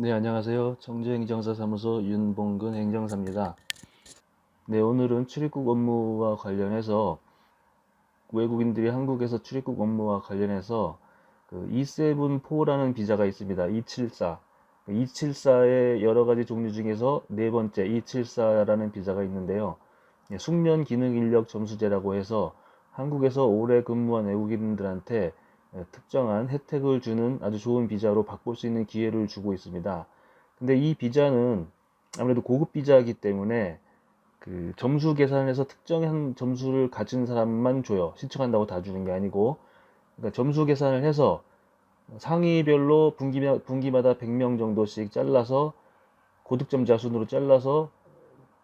네, 안녕하세요. 청주행정사사무소 윤봉근 행정사입니다. 네, 오늘은 출입국 업무와 관련해서 외국인들이 한국에서 출입국 업무와 관련해서 그 E74라는 비자가 있습니다. 274. 274의 여러 가지 종류 중에서 네 번째 274라는 비자가 있는데요. 숙련 기능 인력 점수제라고 해서 한국에서 오래 근무한 외국인들한테 특정한 혜택을 주는 아주 좋은 비자로 바꿀 수 있는 기회를 주고 있습니다. 근데 이 비자는 아무래도 고급 비자이기 때문에 그 점수 계산해서 특정한 점수를 가진 사람만 줘요. 신청한다고 다 주는 게 아니고, 그러니까 점수 계산을 해서 상위별로 분기마다 100명 정도씩 잘라서 고득점자 순으로 잘라서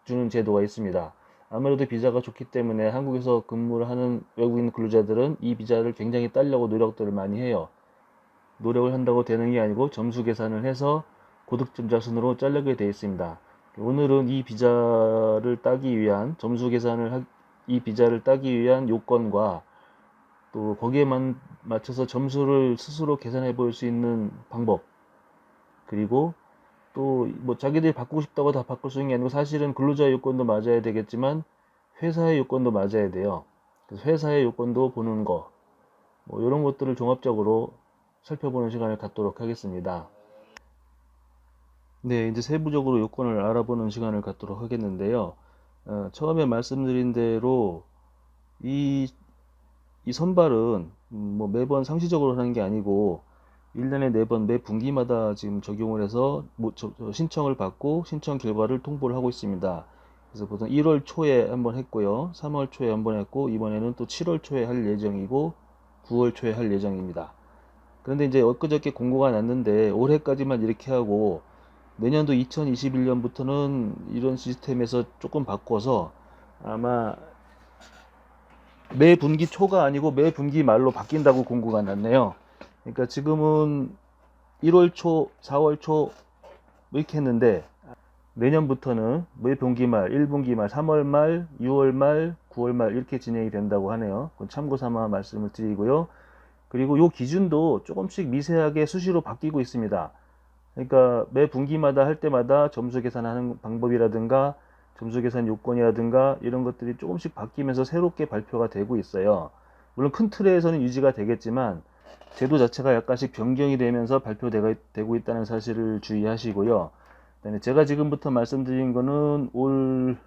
주는 제도가 있습니다. 아무래도 비자가 좋기 때문에 한국에서 근무를 하는 외국인 근로자들은 이 비자를 굉장히 따려고 노력들을 많이 해요. 노력을 한다고 되는 게 아니고 점수 계산을 해서 고득점자 순으로 자르게 되어 있습니다. 오늘은 이 비자를 따기 위한 이 비자를 따기 위한 요건과 또 거기에만 맞춰서 점수를 스스로 계산해 볼 수 있는 방법, 그리고 또 뭐 자기들이 바꾸고 싶다고 다 바꿀 수 있는 게 아니고 사실은 근로자 요건도 맞아야 되겠지만 회사의 요건도 맞아야 돼요. 그래서 회사의 요건도 보는 거, 뭐 이런 것들을 종합적으로 살펴보는 시간을 갖도록 하겠습니다. 네, 이제 세부적으로 요건을 알아보는 시간을 갖도록 하겠는데요. 처음에 말씀드린 대로 이, 이 선발은 뭐 매번 상시적으로 하는 게 아니고 1년에 4번 매 분기마다 지금 적용을 해서 신청을 받고 신청 결과를 통보를 하고 있습니다. 그래서 보통 1월 초에 한번 했고요. 3월 초에 한번 했고 이번에는 또 7월 초에 할 예정이고 9월 초에 할 예정입니다. 그런데 이제 엊그저께 공고가 났는데 올해까지만 이렇게 하고 내년도 2021년부터는 이런 시스템에서 조금 바꿔서 아마 매 분기 초가 아니고 매 분기 말로 바뀐다고 공고가 났네요. 그러니까 지금은 1월 초, 4월 초 이렇게 했는데 내년부터는 매 분기 말, 1분기 말, 3월 말, 6월 말, 9월 말 이렇게 진행이 된다고 하네요. 그건 참고 삼아 말씀을 드리고요. 그리고 이 기준도 조금씩 미세하게 수시로 바뀌고 있습니다. 그러니까 매 분기마다 할 때마다 점수 계산하는 방법이라든가 점수 계산 요건이라든가 이런 것들이 조금씩 바뀌면서 새롭게 발표가 되고 있어요. 물론 큰 틀에서는 유지가 되겠지만 제도 자체가 약간씩 변경이 되면서 발표되고 있다는 사실을 주의하시고요. 그다음에 제가 지금부터 말씀드린 거는 올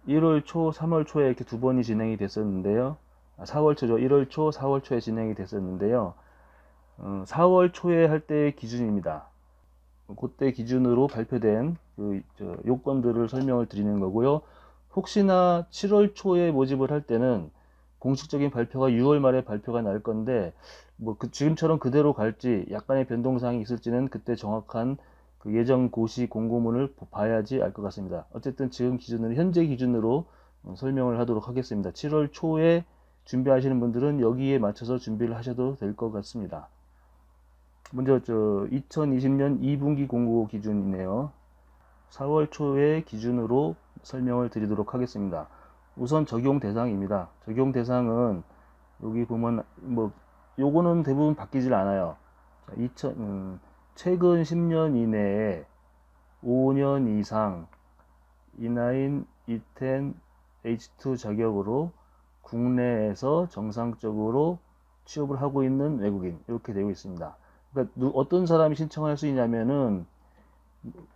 1월 초, 3월 초에 이렇게 두 번이 진행이 됐었는데요. 4월 초죠. 1월 초, 4월 초에 진행이 됐었는데요. 4월 초에 할 때의 기준입니다. 그때 기준으로 발표된 요건들을 설명을 드리는 거고요. 혹시나 7월 초에 모집을 할 때는 공식적인 발표가 6월 말에 발표가 날 건데 뭐 지금처럼 그대로 갈지 약간의 변동사항이 있을지는 그때 정확한 그 예정 고시 공고문을 봐야지 알 것 같습니다. 어쨌든 지금 기준으로 현재 기준으로 설명을 하도록 하겠습니다. 7월 초에 준비하시는 분들은 여기에 맞춰서 준비를 하셔도 될 것 같습니다. 먼저 2020년 2분기 공고 기준이네요. 4월 초의 기준으로 설명을 드리도록 하겠습니다. 우선 적용 대상입니다. 적용 대상은 여기 보면 뭐 요거는 대부분 바뀌질 않아요. 최근 10년 이내에 5년 이상 E9, E10, H2 자격으로 국내에서 정상적으로 취업을 하고 있는 외국인 이렇게 되어 있습니다. 그러니까 어떤 사람이 신청할 수 있냐면은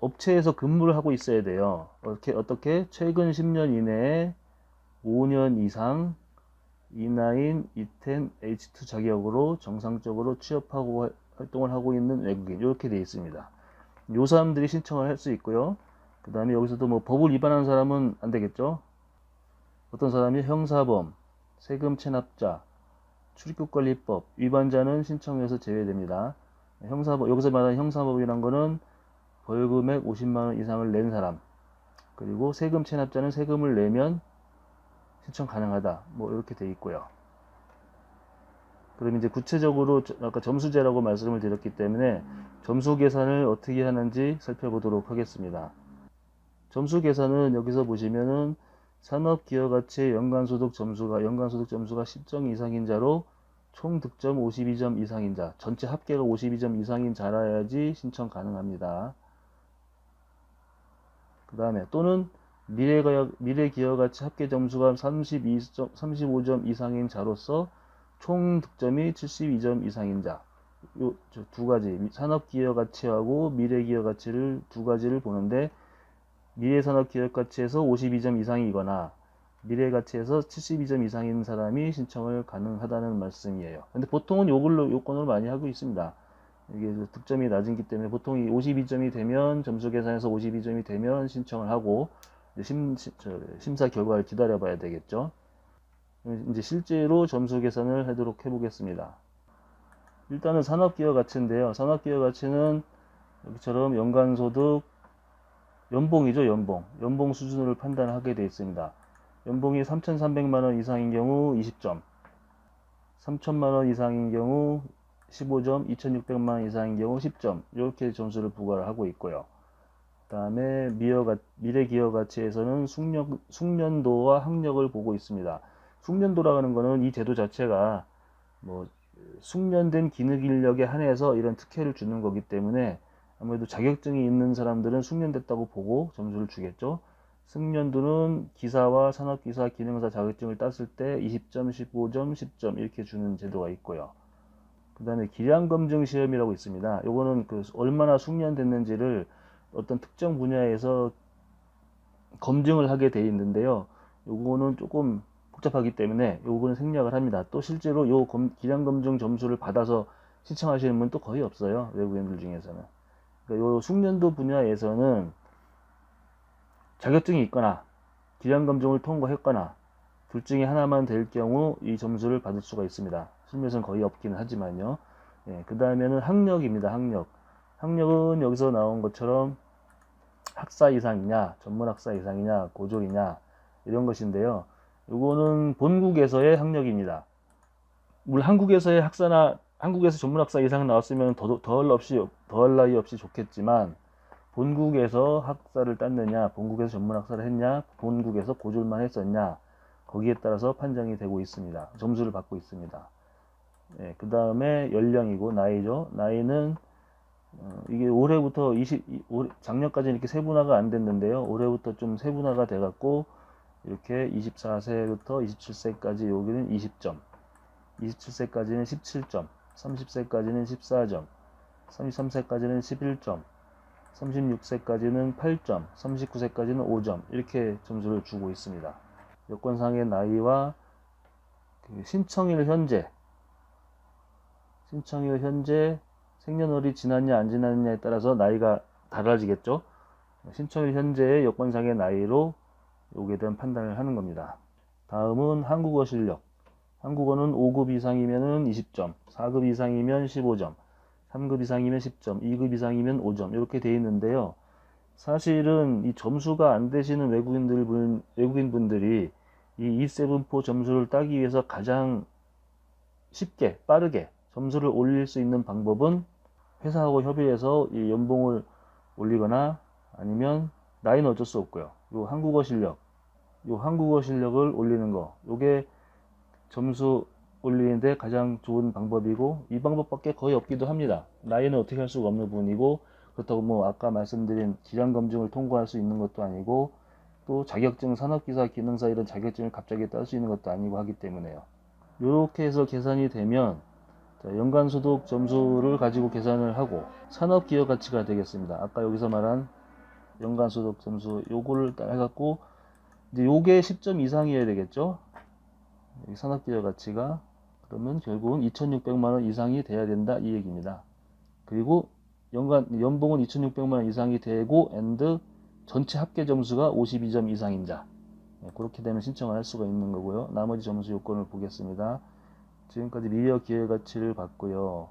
업체에서 근무를 하고 있어야 돼요. 어떻게 최근 10년 이내에 5년 이상 E9, E10, H2 자격으로 정상적으로 취업하고 활동을 하고 있는 외국인 이렇게 되어 있습니다. 요 사람들이 신청을 할 수 있고요. 그 다음에 여기서도 뭐 법을 위반한 사람은 안 되겠죠. 어떤 사람이 형사범, 세금 체납자, 출입국관리법 위반자는 신청에서 제외됩니다. 여기서 말하는 형사법이란 거는 벌금액 50만원 이상을 낸 사람, 그리고 세금 체납자는 세금을 내면 신청 가능하다. 뭐 이렇게 돼 있고요. 그럼 이제 구체적으로 아까 점수제라고 말씀을 드렸기 때문에 점수 계산을 어떻게 하는지 살펴보도록 하겠습니다. 점수 계산은 여기서 보시면은 산업기여가치의 연간소득 점수가 10점 이상인 자로 총 득점 52점 이상인 자, 전체 합계가 52점 이상인 자라야지 신청 가능합니다. 그 다음에 또는 미래기여가치 합계 점수가 35점 이상인 자로서 총 득점이 72점 이상인 자, 요 두 가지, 산업기여가치하고 미래기여가치를 두 가지를 보는데, 미래산업기여가치에서 52점 이상이거나 미래가치에서 72점 이상인 사람이 신청을 가능하다는 말씀이에요. 근데 보통은 요건으로 많이 하고 있습니다. 이게 득점이 낮은기 때문에 보통 이 52점이 되면, 점수 계산에서 52점이 되면 신청을 하고 심사 결과를 기다려 봐야 되겠죠. 이제 실제로 점수 계산을 하도록 해보겠습니다. 일단은 산업기여가치인데요. 산업기여가치는 여기처럼 연간소득, 연봉이죠. 연봉 수준을 판단하게 되어 있습니다. 연봉이 3,300만원 이상인 경우 20점, 3,000만원 이상인 경우 15점, 2,600만원 이상인 경우 10점, 이렇게 점수를 부과를 하고 있고요. 그 다음에 미래기여가치에서는 숙련도와 학력을 보고 있습니다. 숙련도라고 하는 거는 이 제도 자체가 뭐 숙련된 기능 인력에 한해서 이런 특혜를 주는 거기 때문에 아무래도 자격증이 있는 사람들은 숙련됐다고 보고 점수를 주겠죠. 숙련도는 기사와 산업기사, 기능사 자격증을 땄을 때 20점, 15점, 10점 이렇게 주는 제도가 있고요. 그 다음에 기량검증 시험이라고 있습니다. 요거는 얼마나 숙련됐는지를 어떤 특정 분야에서 검증을 하게 돼 있는데요. 요거는 조금 복잡하기 때문에 요거는 생략을 합니다. 또 실제로 요 기량검증 점수를 받아서 신청하시는 분 또 거의 없어요. 외국인들 중에서는. 그러니까 요 숙련도 분야에서는 자격증이 있거나 기량검증을 통과했거나 둘 중에 하나만 될 경우 이 점수를 받을 수가 있습니다. 실무에서는 거의 없기는 하지만요. 예, 그 다음에는 학력입니다. 학력은 여기서 나온 것처럼 학사 이상이냐, 전문학사 이상이냐, 고졸이냐 이런 것인데요. 이거는 본국에서의 학력입니다. 물론 한국에서의 한국에서 전문학사 이상 나왔으면 더할 나위 없이 좋겠지만, 본국에서 학사를 땄느냐, 본국에서 전문학사를 했냐, 본국에서 고졸만 했었냐, 거기에 따라서 판정이 되고 있습니다. 점수를 받고 있습니다. 예, 그 다음에 연령이고 나이죠. 나이는 이게 올해부터 작년까지는 이렇게 세분화가 안 됐는데요. 올해부터 좀 세분화가 돼갖고 이렇게 24세부터 27세까지 여기는 20점, 27세까지는 17점, 30세까지는 14점, 33세까지는 11점, 36세까지는 8점, 39세까지는 5점 이렇게 점수를 주고 있습니다. 여권상의 나이와 신청일 현재 생년월일이 지났냐 안 지났냐에 따라서 나이가 달라지겠죠. 신청일 현재의 여권상의 나이로 여기에 대한 판단을 하는 겁니다. 다음은 한국어 실력. 한국어는 5급 이상이면 20점, 4급 이상이면 15점, 3급 이상이면 10점, 2급 이상이면 5점 이렇게 되어 있는데요. 사실은 이 점수가 안 되시는 외국인분들이 이 E7포 점수를 따기 위해서 가장 쉽게 빠르게 점수를 올릴 수 있는 방법은 회사하고 협의해서 이 연봉을 올리거나 아니면 나이는 어쩔 수 없고요. 요 한국어 실력을 올리는 거, 요게 점수 올리는데 가장 좋은 방법이고, 이 방법밖에 거의 없기도 합니다. 나이는 어떻게 할 수가 없는 부분이고, 그렇다고 뭐 아까 말씀드린 기량검증을 통과할 수 있는 것도 아니고, 또 자격증, 산업기사, 기능사 이런 자격증을 갑자기 딸 수 있는 것도 아니고 하기 때문에요. 이렇게 해서 계산이 되면 연간소득 점수를 가지고 계산을 하고 산업기여가치가 되겠습니다. 아까 여기서 말한 연간소득 점수 요거를 해갖고 이제 요게 10점 이상이어야 되겠죠. 산업기여가치가 그러면 결국은 2,600만원 이상이 돼야 된다 이 얘기입니다. 그리고 연봉은 2,600만원 이상이 되고 전체 합계 점수가 52점 이상인 자, 그렇게 되면 신청을 할 수가 있는 거고요. 나머지 점수 요건을 보겠습니다. 지금까지 미디어 기여가치를 봤고요.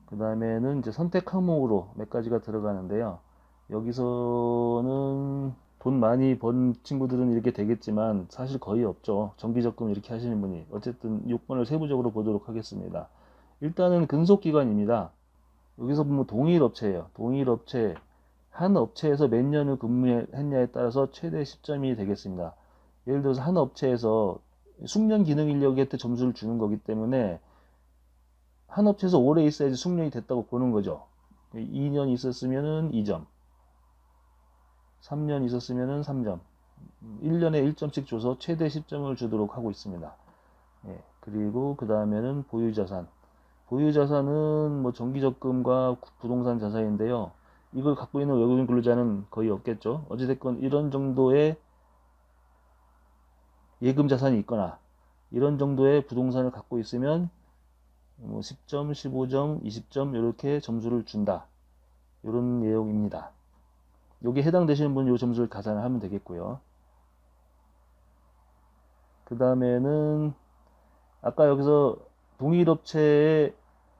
그 다음에는 이제 선택 항목으로 몇 가지가 들어가는데요. 여기서는 돈 많이 번 친구들은 이렇게 되겠지만 사실 거의 없죠. 정기적금 이렇게 하시는 분이. 어쨌든 요건을 세부적으로 보도록 하겠습니다. 일단은 근속기간입니다. 여기서 보면 동일업체예요. 동일업체, 한 업체에서 몇 년을 근무했냐에 따라서 최대 10점이 되겠습니다. 예를 들어서 한 업체에서 숙련 기능 인력한테 점수를 주는 거기 때문에 한 업체에서 오래 있어야지 숙련이 됐다고 보는 거죠. 2년 있었으면은 2점, 3년 있었으면은 3점, 1년에 1점씩 줘서 최대 10점을 주도록 하고 있습니다. 예, 그리고 그 다음에는 보유자산. 보유자산은 뭐 정기적금과 부동산 자산인데요. 이걸 갖고 있는 외국인 근로자는 거의 없겠죠. 어찌됐건 이런 정도의 예금 자산이 있거나 이런 정도의 부동산을 갖고 있으면 뭐 10점, 15점, 20점 이렇게 점수를 준다. 이런 내용입니다. 여기에 해당되시는 분은 이 점수를 가산을 하면 되겠고요. 그 다음에는 아까 여기서 동일 업체의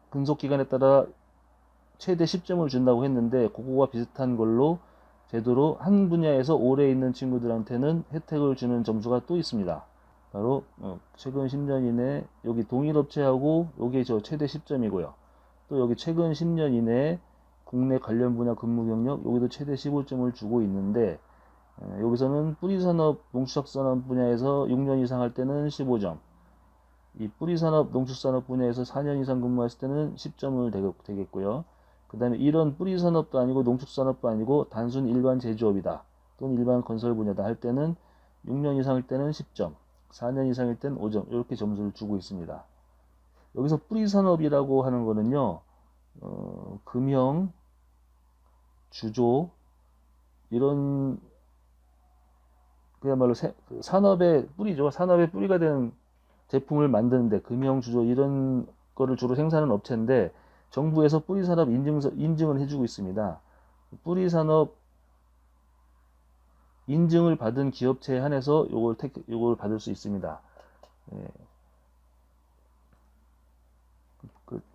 근속기간에 따라 최대 10점을 준다고 했는데 그거와 비슷한 걸로 제도로 한 분야에서 오래 있는 친구들한테는 혜택을 주는 점수가 또 있습니다. 바로 최근 10년 이내 여기 동일 업체하고 여기 저 최대 10점이고요. 또 여기 최근 10년 이내에 국내 관련 분야 근무 경력 여기도 최대 15점을 주고 있는데 여기서는 뿌리산업, 농축산업 분야에서 6년 이상 할 때는 15점, 이 뿌리산업, 농축산업 분야에서 4년 이상 근무했을 때는 10점을 되겠고요. 그 다음에 이런 뿌리산업도 아니고 농축산업도 아니고 단순 일반 제조업이다 또는 일반 건설 분야다 할 때는 6년 이상일 때는 10점, 4년 이상일 때는 5점 이렇게 점수를 주고 있습니다. 여기서 뿌리산업이라고 하는 거는요, 금형, 주조 이런 그야말로 산업의 뿌리죠. 산업의 뿌리가 되는 제품을 만드는데 금형, 주조 이런 거를 주로 생산하는 업체인데 정부에서 뿌리산업 인증을 해주고 있습니다. 뿌리산업 인증을 받은 기업체에 한해서 요걸 받을 수 있습니다. 예.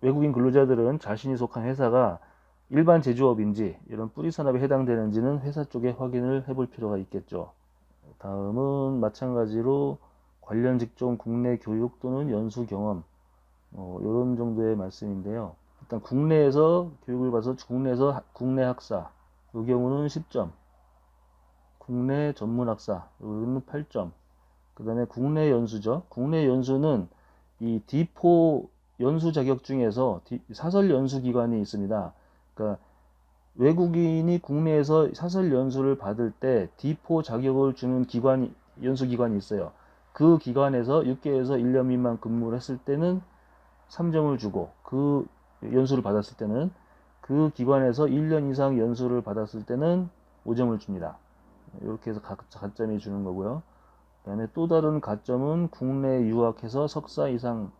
외국인 근로자들은 자신이 속한 회사가 일반 제조업인지 이런 뿌리산업에 해당되는지는 회사 쪽에 확인을 해볼 필요가 있겠죠. 다음은 마찬가지로 관련 직종 국내 교육 또는 연수 경험 이런 정도의 말씀인데요. 일단 국내에서 교육을 봐서 국내 학사 이 경우는 10점, 국내 전문 학사 이거는 8점. 그 다음에 국내 연수죠. 국내 연수는 이 D4 연수 자격 중에서 사설 연수 기관이 있습니다. 그러니까 외국인이 국내에서 사설 연수를 받을 때 D4 자격을 주는 연수 기관이 있어요. 그 기관에서 6개월에서 1년 미만 근무를 했을 때는 3점을 주고 그 연수를 받았을 때는 그 기관에서 1년 이상 연수를 받았을 때는 5점을 줍니다. 이렇게 해서 가점이 주는 거고요. 그 다음에 또 다른 가점은 국내 유학해서 석사 이상에서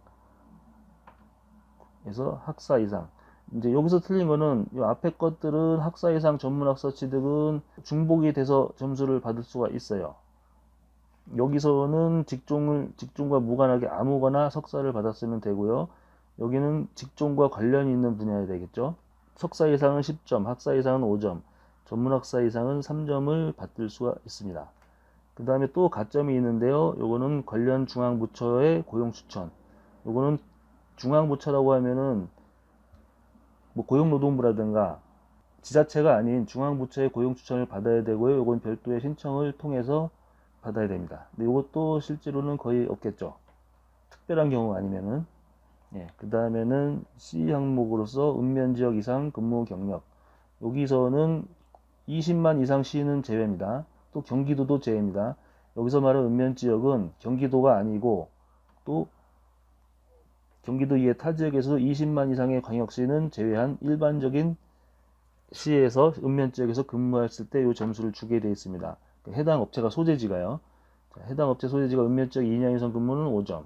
학사 이상. 이제 여기서 틀린 거는 이 앞에 것들은 학사 이상 전문학사 취득은 중복이 돼서 점수를 받을 수가 있어요. 여기서는 직종과 무관하게 아무거나 석사를 받았으면 되고요. 여기는 직종과 관련이 있는 분야가 되겠죠. 석사 이상은 10점, 학사 이상은 5점, 전문학사 이상은 3점을 받을 수가 있습니다. 그 다음에 또 가점이 있는데요. 요거는 관련 중앙부처의 고용 추천. 요거는 중앙부처라고 하면은 뭐 고용노동부라든가 지자체가 아닌 중앙부처의 고용 추천을 받아야 되고요. 요건 별도의 신청을 통해서 받아야 됩니다. 근데 요것도 실제로는 거의 없겠죠. 특별한 경우 아니면은. 예, 그 다음에는 C 항목으로서 읍면지역 이상 근무 경력. 여기서는 20만 이상 시는 제외입니다. 또 경기도도 제외입니다. 여기서 말하는 읍면지역은 경기도가 아니고 또 경기도 이외 타 지역에서도 20만 이상의 광역시는 제외한 일반적인 시에서 읍면지역에서 근무했을 때 이 점수를 주게 되어 있습니다. 해당 업체가 소재지가요. 해당 업체 소재지가 읍면지역 2년 이상 근무는 5점,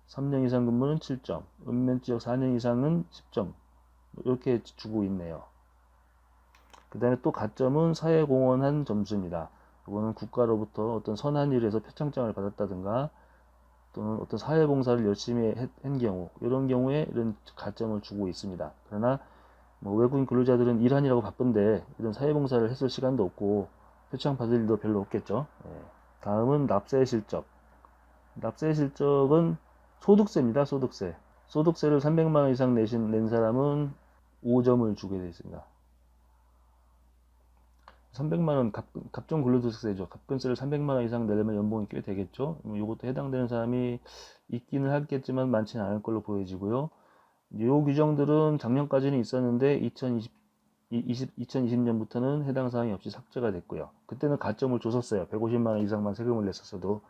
3년 이상 근무는 7점, 읍면지역 4년 이상은 10점 이렇게 주고 있네요. 그 다음에 또 가점은 사회공헌한 점수입니다. 이거는 국가로부터 어떤 선한 일에서 표창장을 받았다든가 또는 어떤 사회봉사를 열심히 한 경우 이런 경우에 이런 가점을 주고 있습니다. 그러나 뭐 외국인 근로자들은 일하느라고 바쁜데 이런 사회봉사를 했을 시간도 없고 표창 받을 일도 별로 없겠죠. 예. 다음은 납세 실적. 납세 실적은 소득세입니다. 소득세. 소득세를 300만원 이상 낸 사람은 5점을 주게 되어 있습니다. 300만원 갑종 근로소득세죠. 갑근세를 300만원 이상 내려면 연봉이 꽤 되겠죠. 이것도 해당되는 사람이 있기는 하겠지만 많지는 않을 걸로 보여지고요. 이 규정들은 작년까지는 있었는데 2020년부터는 해당 사항이 없이 삭제가 됐고요. 그때는 가점을 줬었어요. 150만 원 이상만 세금을 냈었어도.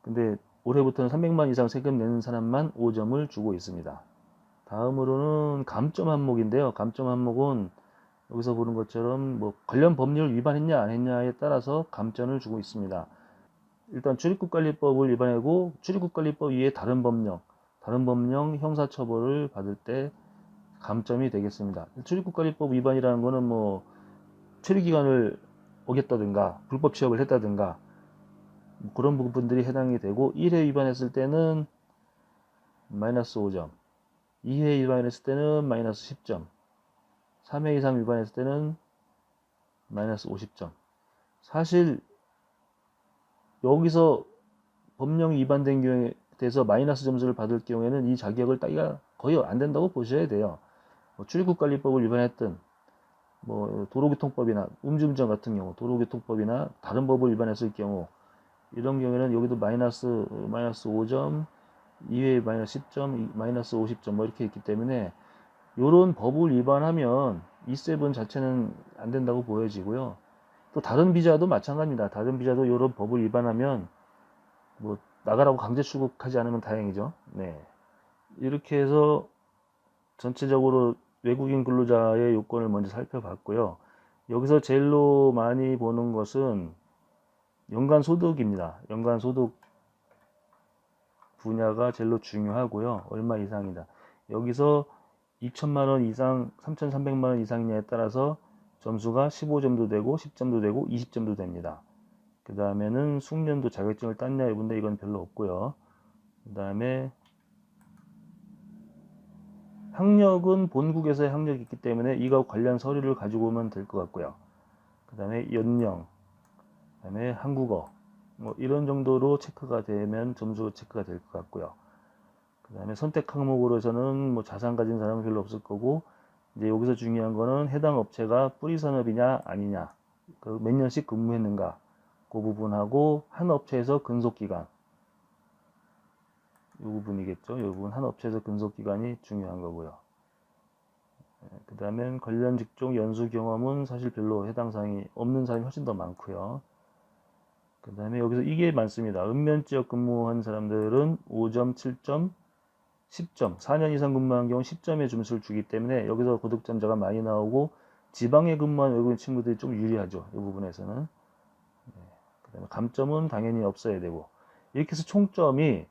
근데 올해부터는 300만 이상 세금 내는 사람만 5점을 주고 있습니다. 다음으로는 감점 항목인데요. 감점 항목은 여기서 보는 것처럼 뭐 관련 법률을 위반했냐 안 했냐에 따라서 감점을 주고 있습니다. 일단 출입국관리법을 위반하고 출입국관리법 이외에 다른 법령 형사처벌을 받을 때 감점이 되겠습니다. 출입국관리법 위반이라는 거는 뭐 출입기간을 어겼다든가 불법 취업을 했다든가 뭐 그런 부분들이 해당이 되고 1회 위반했을 때는 마이너스 5점, 2회 위반했을 때는 마이너스 10점, 3회 이상 위반했을 때는 마이너스 50점. 사실 여기서 법령이 위반된 경우에 대해서 마이너스 점수를 받을 경우에는 이 자격을 따기가 거의 안 된다고 보셔야 돼요. 뭐 출입국관리법을 위반했든 뭐 도로교통법이나 음주운전 같은 경우 도로교통법이나 다른 법을 위반했을 경우 이런 경우에는 여기도 마이너스 5점, 2회 마이너스 10점, 마이너스 50점 뭐 이렇게 있기 때문에 이런 법을 위반하면 E7 자체는 안 된다고 보여지고요. 또 다른 비자도 마찬가지입니다. 다른 비자도 이런 법을 위반하면 뭐 나가라고 강제 출국하지 않으면 다행이죠. 네. 이렇게 해서 전체적으로 외국인 근로자의 요건을 먼저 살펴봤고요. 여기서 제일로 많이 보는 것은 연간 소득입니다. 연간 소득 분야가 제일로 중요하고요. 얼마 이상이다. 여기서 2천만 원 이상, 3,300만 원 이상이냐에 따라서 점수가 15점도 되고 10점도 되고 20점도 됩니다. 그 다음에는 숙련도 자격증을 땄냐 이분데 이건 별로 없고요. 그 다음에 학력은 본국에서의 학력이 있기 때문에 이거 관련 서류를 가지고 오면 될 것 같고요. 그 다음에 연령, 그 다음에 한국어 뭐 이런 정도로 체크가 되면 점수 체크가 될 것 같고요. 그 다음에 선택 항목으로서는 뭐 자산 가진 사람은 별로 없을 거고 이제 여기서 중요한 거는 해당 업체가 뿌리 산업이냐 아니냐 그 몇 년씩 근무했는가 그 부분하고 한 업체에서 근속기간 이 부분이겠죠. 이 부분 한 업체에서 근속기간이 중요한 거고요. 그 다음에 관련 직종 연수 경험은 사실 별로 해당 사항이 없는 사람이 훨씬 더 많고요. 그 다음에 여기서 이게 많습니다. 읍면지역 근무한 사람들은 5점, 7점, 10점, 4년 이상 근무한 경우 10점의 점수를 주기 때문에 여기서 고득점자가 많이 나오고 지방에 근무한 외국인 친구들이 좀 유리하죠. 이 부분에서는. 그 다음에 감점은 당연히 없어야 되고 이렇게 해서 총점이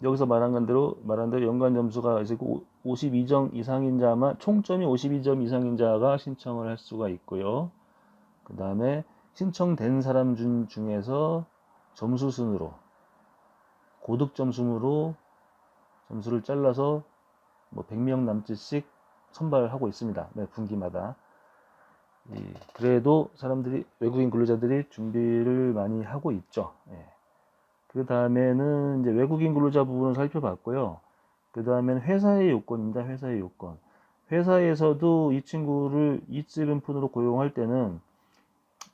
여기서 말한 대로 연간 점수가 있고 52점 이상인 자만 총점이 52점 이상인 자가 신청을 할 수가 있고요. 그 다음에 신청된 사람 중에서 점수 순으로 고득점 순으로 점수를 잘라서 뭐 100명 남짓씩 선발하고 있습니다. 매 분기마다. 그래도 사람들이 외국인 근로자들이 준비를 많이 하고 있죠. 그 다음에는 이제 외국인 근로자 부분을 살펴봤고요. 그 다음에는 회사의 요건입니다. 회사의 요건. 회사에서도 이 친구를 E7푼으로 고용할 때는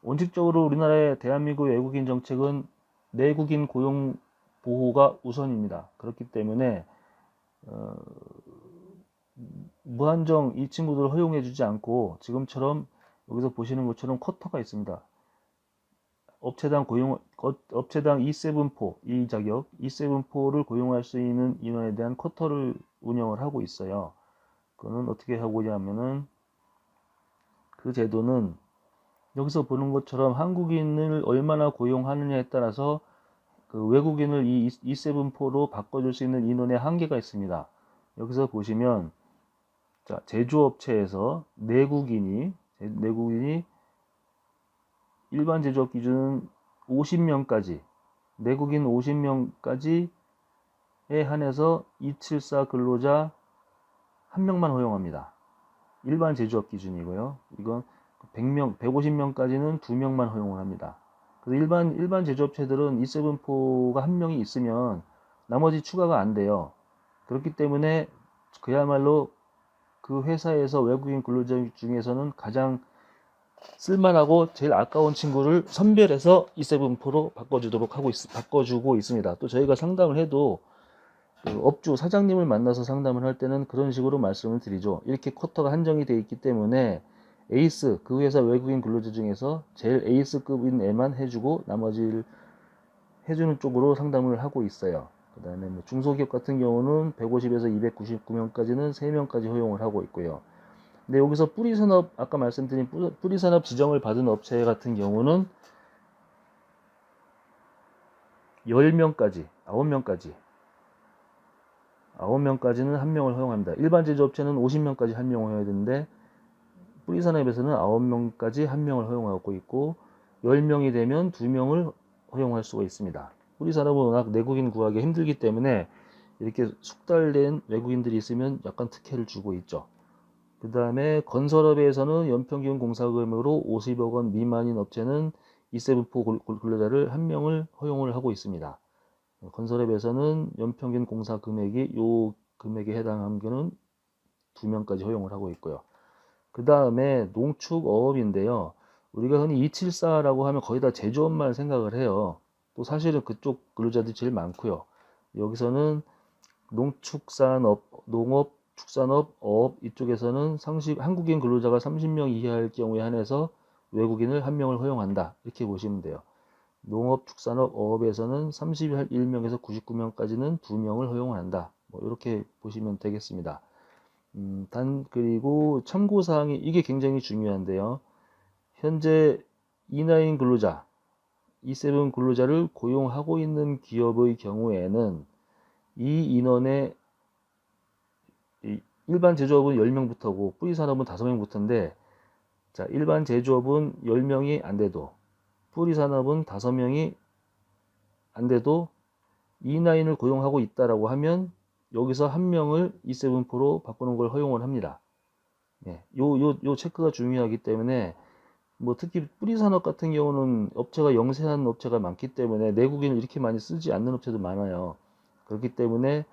원칙적으로 우리나라의 대한민국 외국인 정책은 내국인 고용 보호가 우선입니다. 그렇기 때문에 무한정 이 친구들을 허용해 주지 않고 지금처럼 여기서 보시는 것처럼 쿼터가 있습니다. 업체당 E7포 이 자격 E7포를 고용할 수 있는 인원에 대한 쿼터를 운영을 하고 있어요. 그거는 어떻게 하고 있냐면은 그 제도는 여기서 보는 것처럼 한국인을 얼마나 고용하느냐에 따라서 그 외국인을 이 E7포로 바꿔줄 수 있는 인원의 한계가 있습니다. 여기서 보시면 자, 제조업체에서 내국인이 일반 제조업 기준은 50명까지 내국인 50명까지에 한해서 274 근로자 1명만 허용합니다. 일반 제조업 기준이고요. 이건 100명, 150명까지는 2명만 허용을 합니다. 그래서 일반 제조업체들은 E7포가 1명이 있으면 나머지 추가가 안 돼요. 그렇기 때문에 그야말로 그 회사에서 외국인 근로자 중에서는 가장 쓸만하고 제일 아까운 친구를 선별해서 E7포로 바꿔주고 있습니다. 또 저희가 상담을 해도 그 업주 사장님을 만나서 상담을 할 때는 그런 식으로 말씀을 드리죠. 이렇게 쿼터가 한정이 되어 있기 때문에 에이스, 그 회사 외국인 근로자 중에서 제일 에이스급인 애만 해주고 나머지를 해주는 쪽으로 상담을 하고 있어요. 그 다음에 뭐 중소기업 같은 경우는 150에서 299명까지는 3명까지 허용을 하고 있고요. 근데 여기서 뿌리산업, 아까 말씀드린 뿌리산업 지정을 받은 업체 같은 경우는 10명까지, 9명까지는 1명을 허용합니다. 일반 제조업체는 50명까지 1명을 허용해야 되는데 뿌리산업에서는 9명까지 1명을 허용하고 있고 10명이 되면 2명을 허용할 수가 있습니다. 뿌리산업은 워낙 내국인 구하기 힘들기 때문에 이렇게 숙달된 외국인들이 있으면 약간 특혜를 주고 있죠. 그 다음에 건설업에서는 연평균 공사금으로 50억 원 미만인 업체는 E7포 근로자를 1명을 허용을 하고 있습니다. 건설업에서는 연평균 공사 금액이 요 금액에 해당하는 거는 2명까지 허용을 하고 있고요. 그 다음에 농축어업인데요. 우리가 흔히 274라고 하면 거의 다 제조업만 생각을 해요. 또 사실은 그쪽 근로자들이 제일 많고요. 여기서는 농축산업, 농업, 축산업, 어업 이쪽에서는 한국인 근로자가 30명 이하일 경우에 한해서 외국인을 1명을 허용한다. 이렇게 보시면 돼요. 농업, 축산업, 어업에서는 31명에서 99명까지는 2명을 허용한다. 뭐 이렇게 보시면 되겠습니다. 그리고 참고사항이 이게 굉장히 중요한데요. 현재 E9 근로자, E7 근로자를 고용하고 있는 기업의 경우에는 이 인원의 일반 제조업은 10명부터고 뿌리산업은 5명부터인데 자, 일반 제조업은 10명이 안 돼도 뿌리산업은 5명이 안 돼도 E9을 고용하고 있다라고 하면 여기서 1명을 E7포로 바꾸는 걸 허용을 합니다. 예, 요 체크가 중요하기 때문에 뭐 특히 뿌리산업 같은 경우는 업체가 영세한 업체가 많기 때문에 내국인을 이렇게 많이 쓰지 않는 업체도 많아요. 그렇기 때문에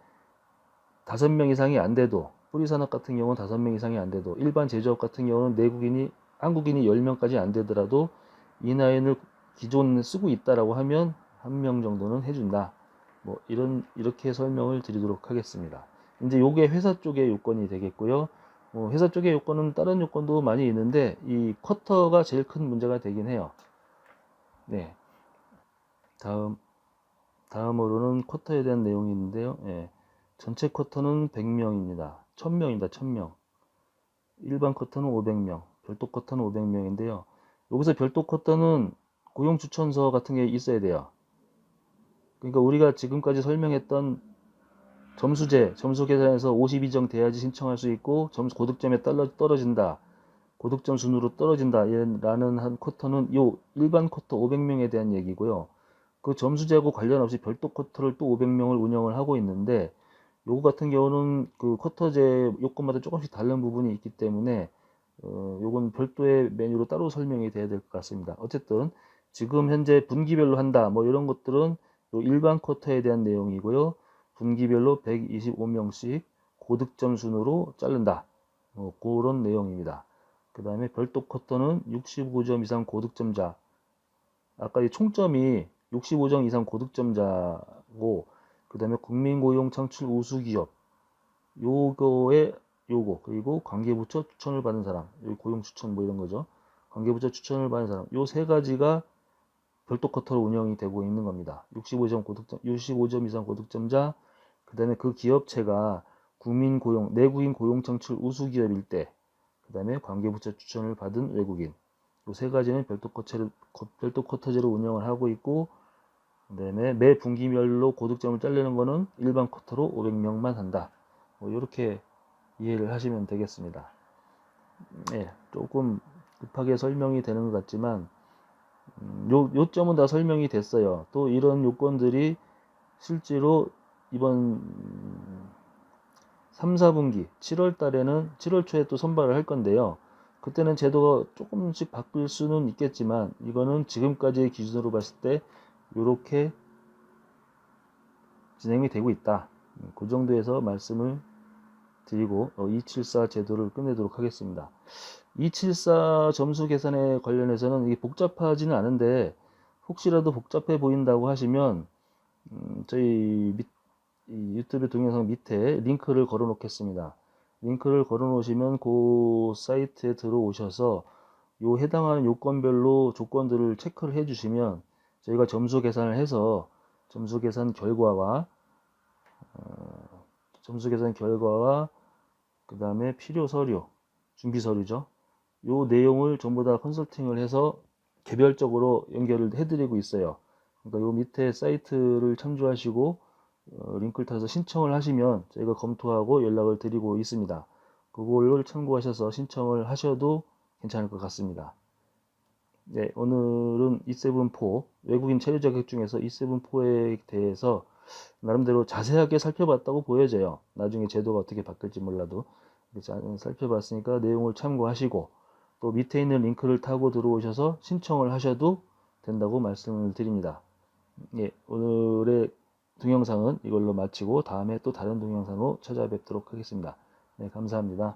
5명 이상이 안 돼도 뿌리산업 같은 경우는 5명 이상이 안 돼도 일반 제조업 같은 경우는 한국인이 10명까지 안 되더라도 E9을 기존에 쓰고 있다라고 하면 1명 정도는 해준다. 뭐 이렇게 설명을 드리도록 하겠습니다. 이제 요게 회사 쪽의 요건이 되겠고요. 회사 쪽의 요건은 다른 요건도 많이 있는데 이 쿼터가 제일 큰 문제가 되긴 해요. 네. 다음으로는 쿼터에 대한 내용이 있는데요. 예. 전체 쿼터는 100명입니다. 1000명입니다. 1000명. 일반 쿼터는 500명, 별도 쿼터는 500명인데요. 여기서 별도 쿼터는 고용 추천서 같은 게 있어야 돼요. 그러니까 우리가 지금까지 설명했던 점수 계산에서 52점 돼야지 신청할 수 있고 고득점에 떨어진다. 고득점 순으로 떨어진다. 라는 한 쿼터는 요 일반 쿼터 500명에 대한 얘기고요. 그 점수제하고 관련 없이 별도 쿼터를 또 500명을 운영을 하고 있는데 요거 같은 경우는 그 쿼터제 요건마다 조금씩 다른 부분이 있기 때문에 요건 별도의 메뉴로 따로 설명이 돼야 될 것 같습니다. 어쨌든 지금 현재 분기별로 한다 뭐 이런 것들은 요 일반 쿼터에 대한 내용이고요. 분기별로 125명씩 고득점 순으로 자른다. 그런 내용입니다. 그 다음에 별도 쿼터는 65점 이상 고득점자, 아까 이 총점이 65점 이상 고득점자고 그 다음에 국민고용 창출 우수기업 그리고 관계부처 추천을 받은 사람, 여기 고용 추천 뭐 이런 거죠. 관계부처 추천을 받은 사람, 요 세 가지가 별도 쿼터로 운영이 되고 있는 겁니다. 65점 이상 고득점자, 그 다음에 그 기업체가 내국인 고용 창출 우수기업일 때, 그 다음에 관계부처 추천을 받은 외국인, 요 세 가지는 별도 쿼터제로 운영을 하고 있고, 그 다음에 매 분기별로 고득점을 자르는 거는 일반 쿼터로 500명만 한다. 뭐 이렇게 이해를 하시면 되겠습니다. 네, 조금 급하게 설명이 되는 것 같지만 요점은 다 설명이 됐어요. 또 이런 요건들이 실제로 이번 3, 4분기 7월 달에는 7월 초에 또 선발을 할 건데요. 그때는 제도가 조금씩 바뀔 수는 있겠지만 이거는 지금까지의 기준으로 봤을 때 이렇게 진행이 되고 있다. 그 정도에서 말씀을 드리고 274 제도를 끝내도록 하겠습니다. 274 점수 계산에 관련해서는 이게 복잡하지는 않은데 혹시라도 복잡해 보인다고 하시면 저희 이 유튜브 동영상 밑에 링크를 걸어 놓겠습니다. 링크를 걸어 놓으시면 그 사이트에 들어오셔서 요 해당하는 요건별로 조건들을 체크를 해 주시면 저희가 점수 계산을 해서 점수 계산 결과와 그 다음에 필요 서류, 준비 서류죠. 요 내용을 전부 다 컨설팅을 해서 개별적으로 연결을 해드리고 있어요. 그러니까 요 밑에 사이트를 참조하시고 링크를 타서 신청을 하시면 저희가 검토하고 연락을 드리고 있습니다. 그걸 참고하셔서 신청을 하셔도 괜찮을 것 같습니다. 네, 오늘은 E7-4 외국인 체류 자격 중에서 E7-4에 대해서 나름대로 자세하게 살펴봤다고 보여져요. 나중에 제도가 어떻게 바뀔지 몰라도 살펴봤으니까 내용을 참고하시고 또 밑에 있는 링크를 타고 들어오셔서 신청을 하셔도 된다고 말씀을 드립니다. 예, 오늘의 동영상은 이걸로 마치고 다음에 또 다른 동영상으로 찾아뵙도록 하겠습니다. 네, 감사합니다.